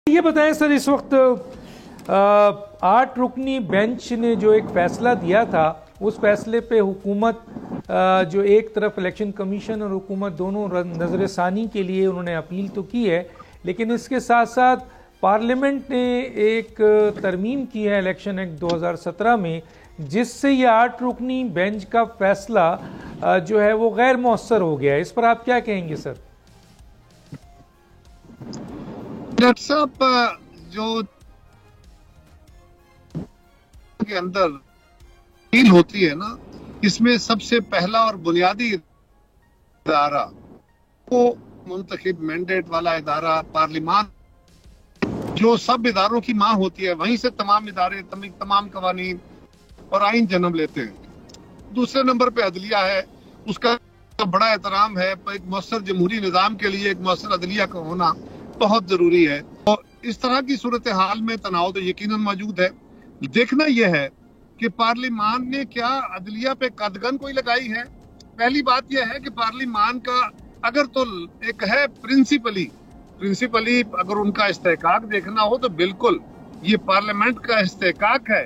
ये बताएं सर, इस वक्त 8 रुकनी बेंच ने जो एक फैसला दिया था, उस फैसले पे हुकूमत जो एक तरफ इलेक्शन कमीशन और हुकूमत दोनों नजर सानी के लिए उन्होंने अपील तो की है, लेकिन इसके साथ साथ पार्लियामेंट ने एक तरमीम की है इलेक्शन एक्ट 2017 में, जिससे ये 8 रुकनी बेंच का फैसला जो है वो गैर मौसर हो गया है। इस पर आप क्या कहेंगे सर? डॉक्टर साहब, जो के अंदर डील होती है ना, इसमें सबसे पहला और बुनियादी इदारा वो मुंतखब मैंडेट वाला इदारा पार्लियामान, जो सब इदारों की माँ होती है, वहीं से तमाम इदारे तमाम कवानीन और आइन जन्म लेते हैं। दूसरे नंबर पे अदलिया है, उसका बड़ा एहतराम है। एक मौसर जमहूरी निज़ाम के लिए एक मौसर अदलिया का होना बहुत जरूरी है। और इस तरह की सूरत हाल में तनाव तो यकीनन मौजूद है। देखना यह है कि पार्लियामान ने क्या अदलिया पे कदगन कोई लगाई है। पहली बात यह है कि पार्लियामान का अगर तो एक है प्रिंसिपली अगर उनका इस्तेहकाक देखना हो तो बिल्कुल ये पार्लियामेंट का इस्तेहकाक है।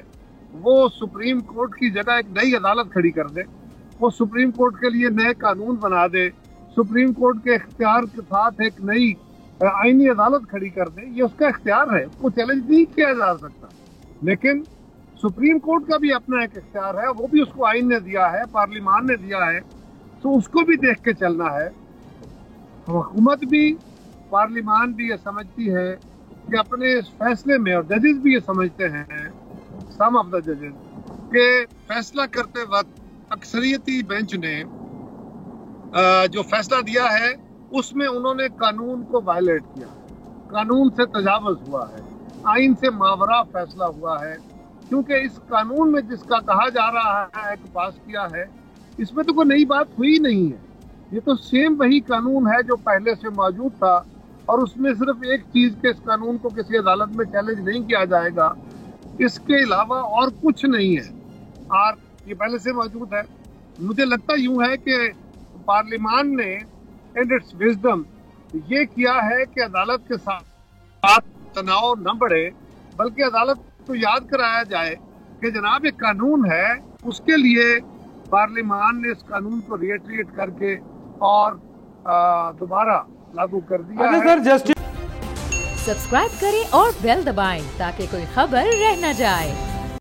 वो सुप्रीम कोर्ट की जगह एक नई अदालत खड़ी कर दे, वो सुप्रीम कोर्ट के लिए नए कानून बना दे, सुप्रीम कोर्ट के इख्तियार के साथ एक नई आईनी अदालत खड़ी कर दे। ये उसका इख्तियार है, उसको चैलेंज नहीं किया जा सकता। लेकिन सुप्रीम कोर्ट का भी अपना एक इख्तियार है, वो भी उसको आइन ने दिया है, पार्लियामान ने दिया है, तो उसको भी देख के चलना है। हुकूमत भी, पार्लियामान भी ये समझती है कि अपने इस फैसले में, और जजेस भी ये समझते हैं, सम ऑफ द जजेस, के फैसला करते वक्त अक्सरियती बेंच ने जो फैसला दिया है उसमें उन्होंने कानून को वायलेट किया, कानून से तजावुज हुआ है, आइन से मावरा फैसला हुआ है। क्योंकि इस कानून में जिसका कहा जा रहा है कि पास किया है, इसमें तो कोई नई बात हुई नहीं है। ये तो सेम वही कानून है जो पहले से मौजूद था, और उसमें सिर्फ एक चीज के इस कानून को किसी अदालत में चैलेंज नहीं किया जाएगा, इसके अलावा और कुछ नहीं है। और ये पहले से मौजूद है। मुझे लगता यूं है कि पार्लियामान ने इन इट्स विजडम ये किया है कि अदालत के साथ तनाव न बढ़े, बल्कि अदालत को याद कराया जाए कि जनाब एक कानून है, उसके लिए पार्लियामान ने इस कानून को रिएट्रिएट करके और दोबारा लागू कर दिया है। सब्सक्राइब करें और बेल दबाएं ताकि कोई खबर रह न जाए।